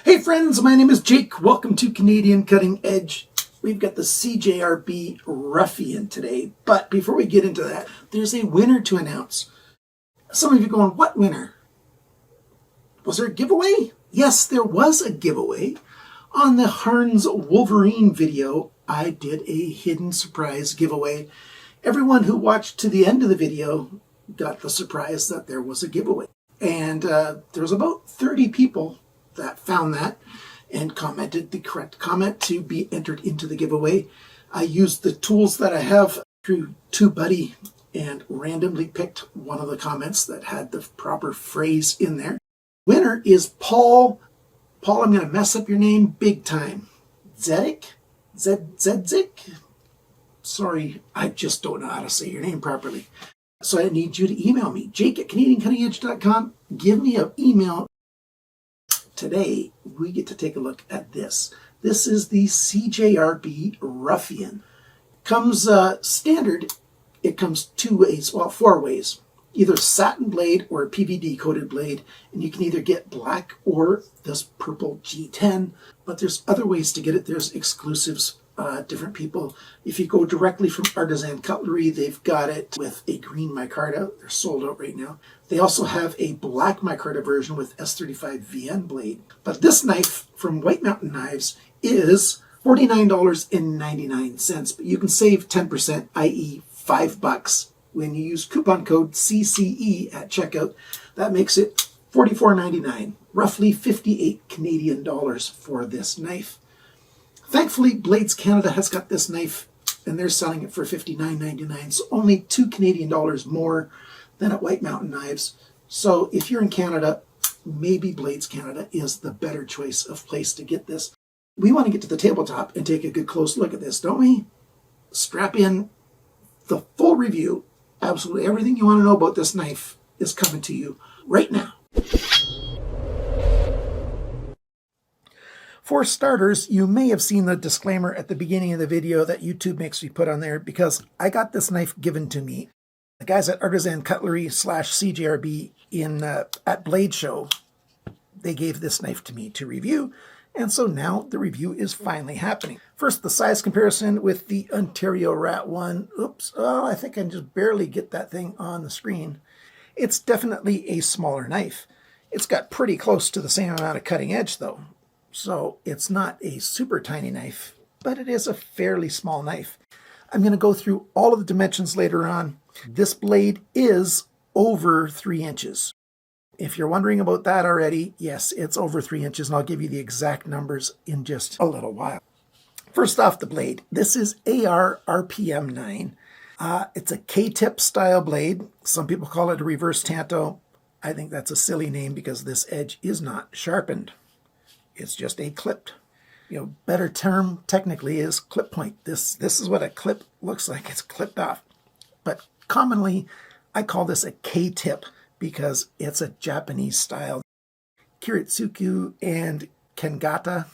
Hey friends, my name is Jake. Welcome to Canadian Cutting Edge. We've got the CJRB Ruffian today, but before we get into that, there's a winner to announce. Some of you are going, what winner? Was there a giveaway? Yes, there was a giveaway. On the Harn's Wolverine video, I did a hidden surprise giveaway. Everyone who watched to the end of the video got the surprise that there was a giveaway. And there was about 30 people that found that and commented the correct comment to be entered into the giveaway. I used the tools that I have through TubeBuddy and randomly picked one of the comments that had the proper phrase in there. Winner is Paul. Paul, I'm going to mess up your name big time. Zedzik? Sorry, I just don't know how to say your name properly. So I need you to email me, jake@canadiancuttingedge.com. Give me an email. Today, we get to take a look at this. This is the CJRB Ruffian. Comes standard, it comes two ways, well, four ways. Either satin blade or a PVD coated blade, and you can either get black or this purple G10, but there's other ways to get it. There's exclusives, different people. If you go directly from Aritsan Cutlery, they've got it with a green micarta. They're sold out right now. They also have a black micarta version with S35 VN blade. But this knife from White Mountain Knives is $49.99, but you can save 10%, i.e. $5 when you use coupon code CCE at checkout. That makes it $44.99, roughly 58 Canadian dollars for this knife. Thankfully, Blades Canada has got this knife and they're selling it for $59.99, so only 2 Canadian dollars more than at White Mountain Knives. So if you're in Canada, maybe Blades Canada is the better choice of place to get this. We want to get to the tabletop and take a good close look at this, don't we? Strap in. The full review, absolutely everything you want to know about this knife is coming to you right now. For starters, you may have seen the disclaimer at the beginning of the video that YouTube makes me put on there because I got this knife given to me. The guys at Aritsan Cutlery / CJRB at Blade Show, they gave this knife to me to review, and so now the review is finally happening. First, the size comparison with the Ontario Rat 1. Oops, oh, I think I can just barely get that thing on the screen. It's definitely a smaller knife. It's got pretty close to the same amount of cutting edge though. So it's not a super tiny knife, but it is a fairly small knife. I'm going to go through all of the dimensions later on. This blade is over 3 inches. If you're wondering about that already, yes, it's over 3 inches, and I'll give you the exact numbers in just a little while. First off, the blade. This is AR RPM 9. It's a K-tip style blade. Some people call it a reverse tanto. I think that's a silly name because this edge is not sharpened. It's just a clipped. Better term technically is clip point. This is what a clip looks like. It's clipped off. But commonly, I call this a K-tip because it's a Japanese style. Kiritsuku and Kengata,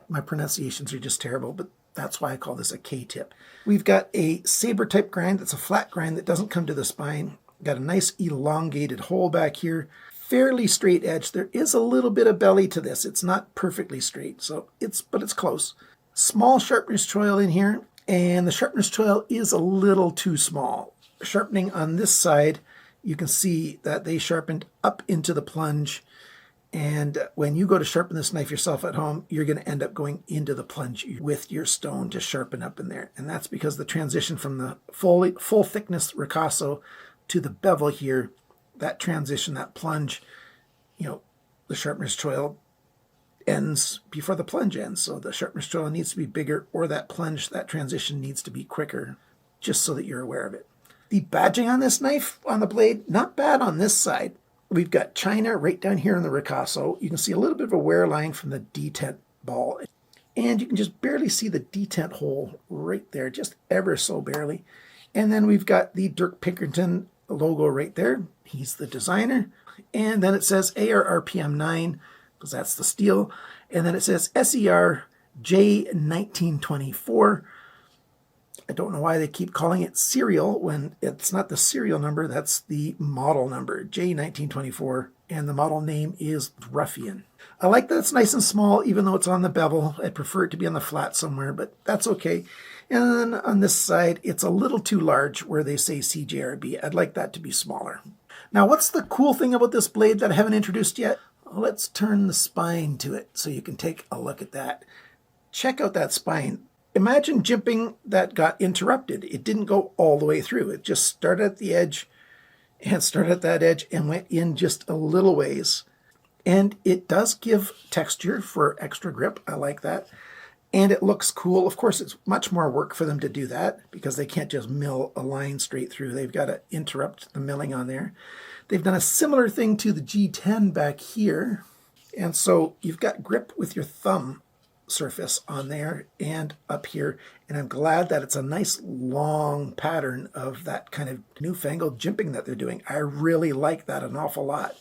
my pronunciations are just terrible, but that's why I call this a K-tip. We've got a saber type grind. That's a flat grind that doesn't come to the spine. Got a nice elongated hole back here. Fairly straight edge. There is a little bit of belly to this. It's not perfectly straight, but it's close. Small sharpener's choil in here, and the sharpener's choil is a little too small. Sharpening on this side, you can see that they sharpened up into the plunge, and when you go to sharpen this knife yourself at home, you're going to end up going into the plunge with your stone to sharpen up in there, and that's because the transition from the full thickness ricasso to the bevel here, that transition, that plunge, the sharpener's choil ends before the plunge ends. So the sharpener's choil needs to be bigger, or that plunge, that transition needs to be quicker, just so that you're aware of it. The badging on this knife, on the blade, not bad on this side. We've got China right down here in the ricasso. You can see a little bit of a wear line from the detent ball. And you can just barely see the detent hole right there, just ever so barely. And then we've got the Dirk Pinkerton logo right there. He's the designer. And then it says AR RPM 9, because that's the steel. And then it says SER J1924. I don't know why they keep calling it serial when it's not the serial number, that's the model number, J1924, and the model name is Ruffian. I like that it's nice and small, even though it's on the bevel. I'd prefer it to be on the flat somewhere, but that's okay. And then on this side, it's a little too large where they say CJRB. I'd like that to be smaller. Now, what's the cool thing about this blade that I haven't introduced yet? Let's turn the spine to it so you can take a look at that. Check out that spine. Imagine jimping that got interrupted. It didn't go all the way through. It just started at the edge and started at that edge and went in just a little ways. And it does give texture for extra grip. I like that. And it looks cool. Of course, it's much more work for them to do that because they can't just mill a line straight through. They've got to interrupt the milling on there. They've done a similar thing to the G10 back here. And so you've got grip with your thumb surface on there and up here. And I'm glad that it's a nice long pattern of that kind of newfangled jimping that they're doing. I really like that an awful lot.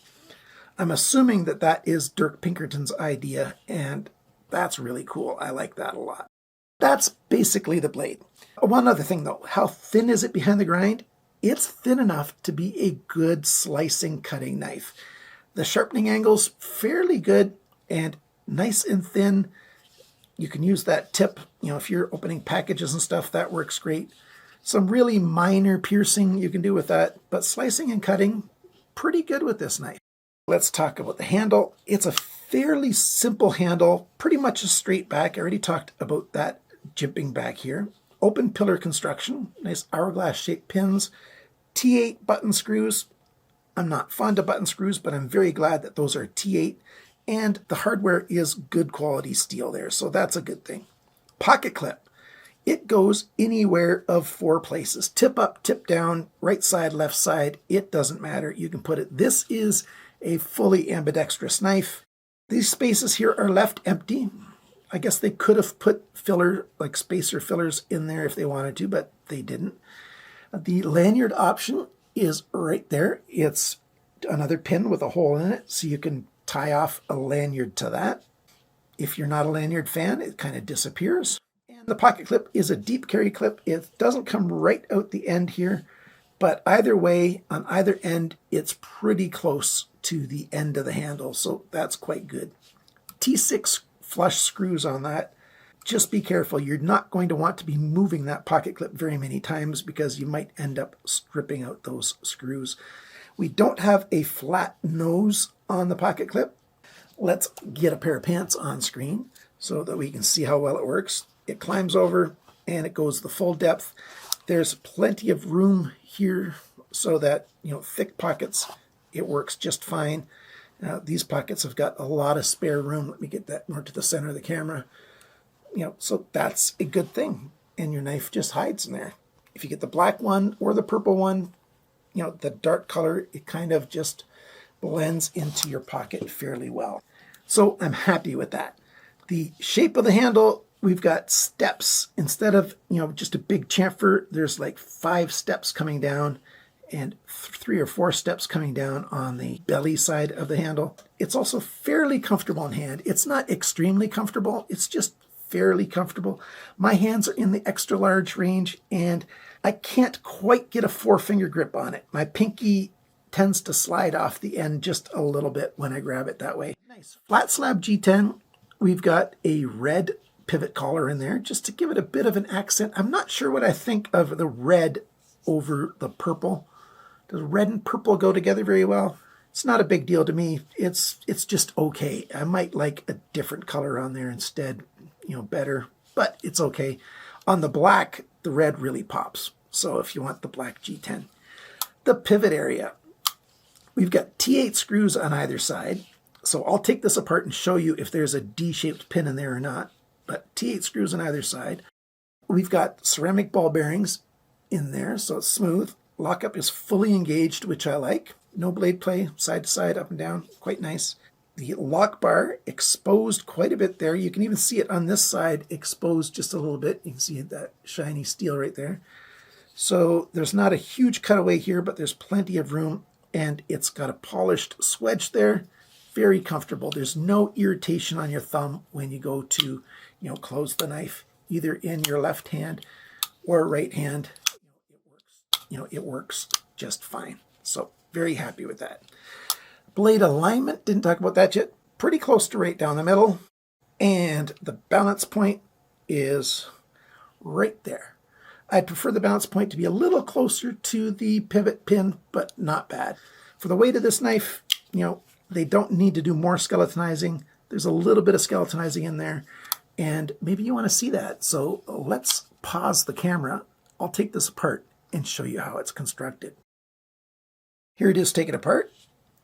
I'm assuming that that is Dirk Pinkerton's idea, and that's really cool. I like that a lot. That's basically the blade. One other thing though, how thin is it behind the grind? It's thin enough to be a good slicing, cutting knife. The sharpening angle's fairly good and nice and thin. You can use that tip, if you're opening packages and stuff, that works great. Some really minor piercing you can do with that, but slicing and cutting, pretty good with this knife. Let's talk about the handle. It's a fairly simple handle, pretty much a straight back. I already talked about that jimping back here. Open pillar construction, nice hourglass shaped pins, T8 button screws. I'm not fond of button screws, but I'm very glad that those are T8. And the hardware is good quality steel there, so that's a good thing. Pocket clip. It goes anywhere of 4 places. Tip up, tip down, right side, left side. It doesn't matter. You can put it. This is a fully ambidextrous knife. These spaces here are left empty. I guess they could have put filler, like spacer fillers in there if they wanted to, but they didn't. The lanyard option is right there. It's another pin with a hole in it, so you can tie off a lanyard to that. If you're not a lanyard fan, it kind of disappears. And the pocket clip is a deep carry clip. It doesn't come right out the end here, but either way, on either end, it's pretty close to the end of the handle, so that's quite good. T6 flush screws on that. Just be careful. You're not going to want to be moving that pocket clip very many times because you might end up stripping out those screws. We don't have a flat nose on the pocket clip. Let's get a pair of pants on screen so that we can see how well it works. It climbs over and it goes the full depth. There's plenty of room here so that, thick pockets, it works just fine. These pockets have got a lot of spare room. Let me get that more to the center of the camera. So that's a good thing. And your knife just hides in there. If you get the black one or the purple one, the dark color, it kind of just blends into your pocket fairly well. So I'm happy with that. The shape of the handle, we've got steps. Instead of, just a big chamfer, there's like 5 steps coming down and 3 or 4 steps coming down on the belly side of the handle. It's also fairly comfortable in hand. It's not extremely comfortable. It's just fairly comfortable. My hands are in the extra large range and I can't quite get a 4-finger grip on it. My pinky tends to slide off the end just a little bit when I grab it that way. Nice. Flat slab G10, we've got a red pivot collar in there just to give it a bit of an accent. I'm not sure what I think of the red over the purple. Does red and purple go together very well? It's not a big deal to me. It's just okay. I might like a different color on there instead, better, but it's okay. On the black, the red really pops. So if you want the black G10. The pivot area. We've got T8 screws on either side. So I'll take this apart and show you if there's a D-shaped pin in there or not. But T8 screws on either side. We've got ceramic ball bearings in there, so it's smooth. Lockup is fully engaged, which I like. No blade play, side to side, up and down, quite nice. The lock bar exposed quite a bit there. You can even see it on this side exposed just a little bit. You can see that shiny steel right there. So there's not a huge cutaway here, but there's plenty of room, and it's got a polished swedge there. Very comfortable. There's no irritation on your thumb when you go to, close the knife, either in your left hand or right hand, it works just fine. So very happy with that. Blade alignment, didn't talk about that yet. Pretty close to right down the middle. And the balance point is right there. I'd prefer the balance point to be a little closer to the pivot pin, but not bad. For the weight of this knife, they don't need to do more skeletonizing. There's a little bit of skeletonizing in there, and maybe you want to see that. So let's pause the camera. I'll take this apart and show you how it's constructed. Here it is taken apart.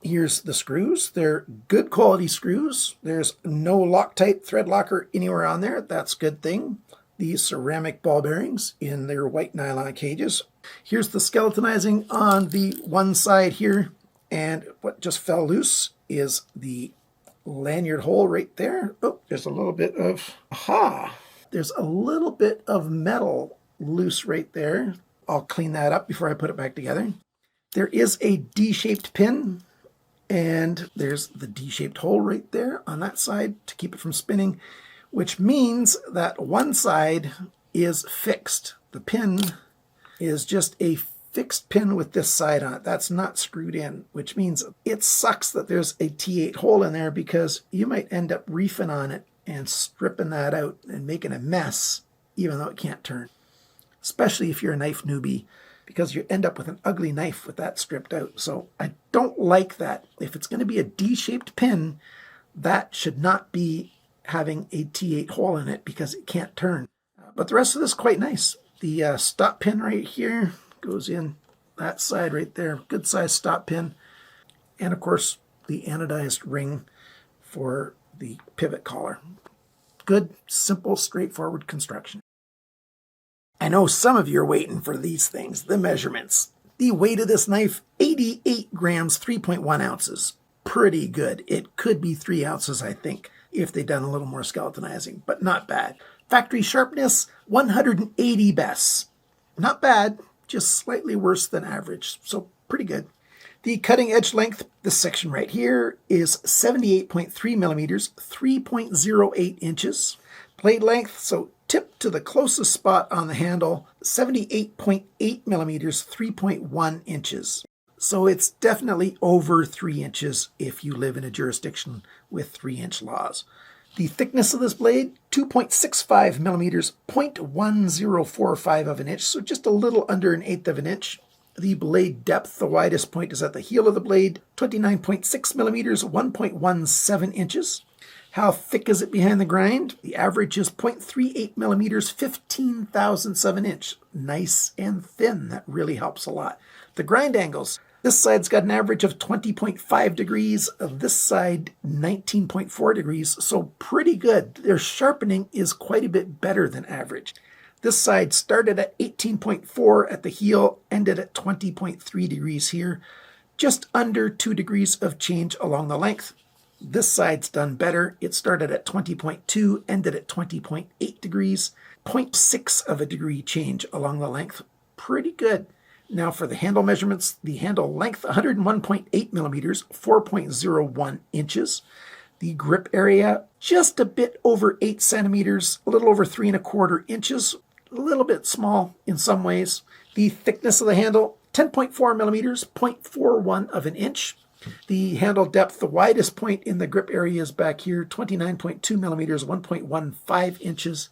Here's the screws. They're good quality screws. There's no Loctite thread locker anywhere on there. That's a good thing. These ceramic ball bearings in their white nylon cages. Here's the skeletonizing on the one side here. And what just fell loose is the lanyard hole right there. Oh, there's a little bit of, there's a little bit of metal loose right there. I'll clean that up before I put it back together. There is a D-shaped pin, and there's the D-shaped hole right there on that side to keep it from spinning, which means that one side is fixed. The pin is just a fixed pin with this side on it. That's not screwed in, which means it sucks that there's a T8 hole in there, because you might end up reefing on it and stripping that out and making a mess, even though it can't turn. Especially if you're a knife newbie, because you end up with an ugly knife with that stripped out. So I don't like that. If it's going to be a D-shaped pin, that should not be having a T8 hole in it, because it can't turn. But the rest of this is quite nice. The stop pin right here goes in that side right there. Good size stop pin. And of course, the anodized ring for the pivot collar. Good, simple, straightforward construction. I know some of you are waiting for these things, the measurements. The weight of this knife, 88 grams, 3.1 ounces. Pretty good. It could be 3 ounces, I think, if they'd done a little more skeletonizing, but not bad. Factory sharpness, 180 bes. Not bad, just slightly worse than average, so pretty good. The cutting edge length, this section right here, is 78.3 millimeters, 3.08 inches. Blade length, so tip to the closest spot on the handle, 78.8 millimeters, 3.1 inches. So it's definitely over 3 inches if you live in a jurisdiction with 3-inch laws. The thickness of this blade, 2.65 millimeters, 0.1045 of an inch, so just a little under 1/8 of an inch. The blade depth, the widest point is at the heel of the blade, 29.6 millimeters, 1.17 inches. How thick is it behind the grind? The average is 0.38 millimeters, 15/1000 of an inch. Nice and thin. That really helps a lot. The grind angles. This side's got an average of 20.5 degrees. This side, 19.4 degrees. So pretty good. Their sharpening is quite a bit better than average. This side started at 18.4 at the heel, ended at 20.3 degrees here. Just under 2 degrees of change along the length. This side's done better. It started at 20.2, ended at 20.8 degrees. 0.6 of a degree change along the length. Pretty good. Now for the handle measurements, the handle length, 101.8 millimeters, 4.01 inches. The grip area, just a bit over 8 centimeters, a little over 3¼ inches, a little bit small in some ways. The thickness of the handle, 10.4 millimeters, 0.41 of an inch. The handle depth, the widest point in the grip area is back here, 29.2 millimeters, 1.15 inches.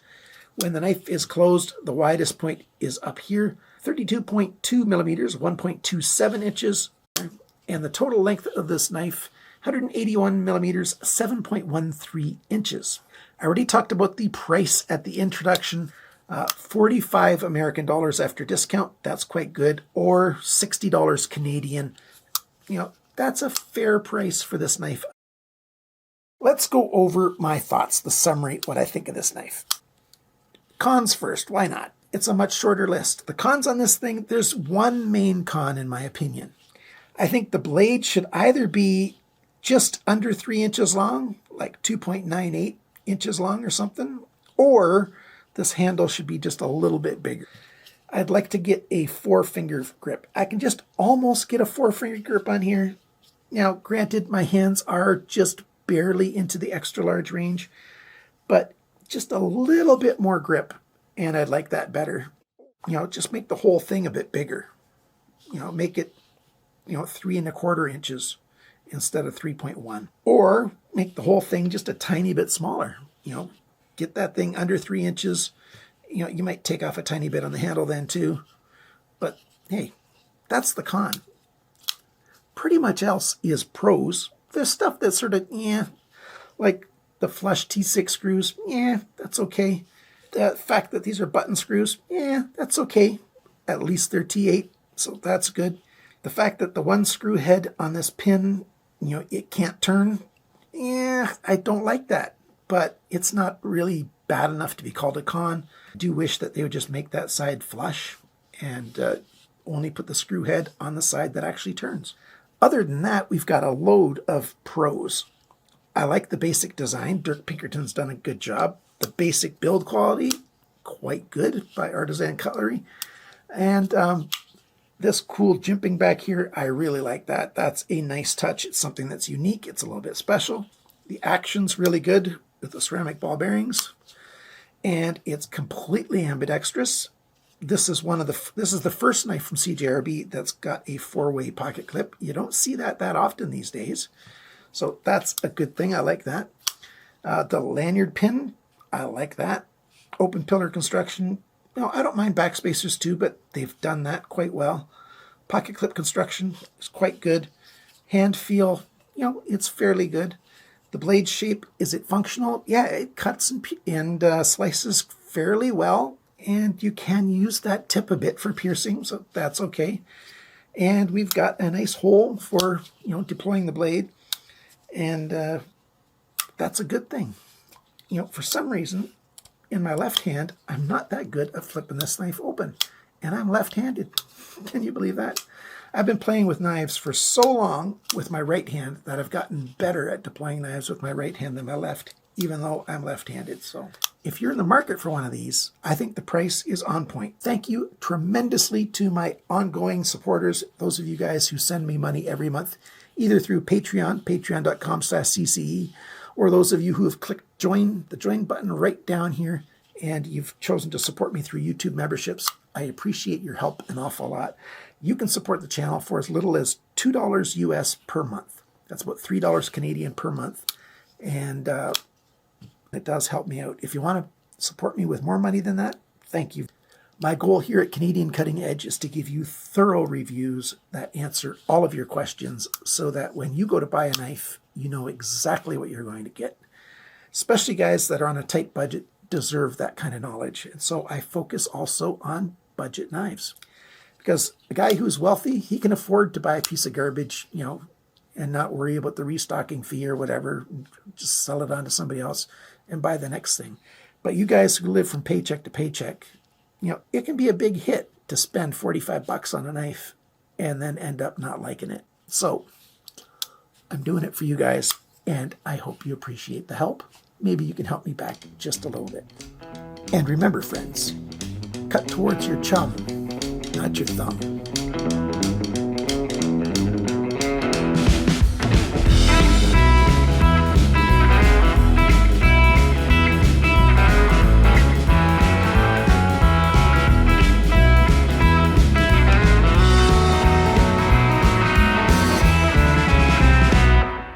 When the knife is closed, the widest point is up here, 32.2 millimeters, 1.27 inches. And the total length of this knife, 181 millimeters, 7.13 inches. I already talked about the price at the introduction. 45 American dollars after discount. That's quite good. Or $60 Canadian. That's a fair price for this knife. Let's go over my thoughts, the summary, what I think of this knife. Cons first, why not? It's a much shorter list. The cons on this thing, there's one main con in my opinion. I think the blade should either be just under 3 inches long, like 2.98 inches long or something, or this handle should be just a little bit bigger. I'd like to get a 4-finger grip. I can just almost get a 4-finger grip on here. Now, granted, my hands are just barely into the extra large range, but just a little bit more grip, and I'd like that better. just make the whole thing a bit bigger. Make it, 3¼ inches instead of 3.1. Or make the whole thing just a tiny bit smaller. Get that thing under 3 inches. You might take off a tiny bit on the handle then too. But hey, that's the con. Pretty much else is pros. There's stuff that's sort of, like the flush T6 screws, that's okay. The fact that these are button screws, that's okay. At least they're T8, so that's good. The fact that the one screw head on this pin, it can't turn, I don't like that. But it's not really bad enough to be called a con. I do wish that they would just make that side flush and only put the screw head on the side that actually turns. Other than that, we've got a load of pros. I like the basic design. Dirk Pinkerton's done a good job. The basic build quality, quite good by Aritsan Cutlery. And this cool jimping back here, I really like that. That's a nice touch. It's something that's unique. It's a little bit special. The action's really good with the ceramic ball bearings. And it's completely ambidextrous. This is the first knife from CJRB that's got a 4-way pocket clip. You don't see that often these days. So that's a good thing. I like that. The lanyard pin, I like that. Open pillar construction. I don't mind backspacers too, but they've done that quite well. Pocket clip construction is quite good. Hand feel, it's fairly good. The blade shape, is it functional? Yeah, it cuts and slices fairly well. And you can use that tip a bit for piercing, so that's okay. And we've got a nice hole for, deploying the blade. And that's a good thing. For some reason, in my left hand, I'm not that good at flipping this knife open. And I'm left-handed. Can you believe that? I've been playing with knives for so long with my right hand that I've gotten better at deploying knives with my right hand than my left, even though I'm left-handed. So if you're in the market for one of these, I think the price is on point. Thank you tremendously to my ongoing supporters, those of you guys who send me money every month, either through Patreon, patreon.com/CCE, or those of you who have clicked the join button right down here, and you've chosen to support me through YouTube memberships. I appreciate your help an awful lot. You can support the channel for as little as $2 US per month. That's about $3 Canadian per month. And it does help me out. If you want to support me with more money than that, thank you. My goal here at Canadian Cutting Edge is to give you thorough reviews that answer all of your questions so that when you go to buy a knife, you know exactly what you're going to get. Especially guys that are on a tight budget deserve that kind of knowledge. And so I focus also on budget knives. Because a guy who's wealthy, he can afford to buy a piece of garbage, and not worry about the restocking fee or whatever. Just sell it on to somebody else and buy the next thing. But you guys who live from paycheck to paycheck, it can be a big hit to spend $45 on a knife and then end up not liking it. So I'm doing it for you guys, and I hope you appreciate the help. Maybe you can help me back just a little bit. And remember, friends, cut towards your chum, not your thumb.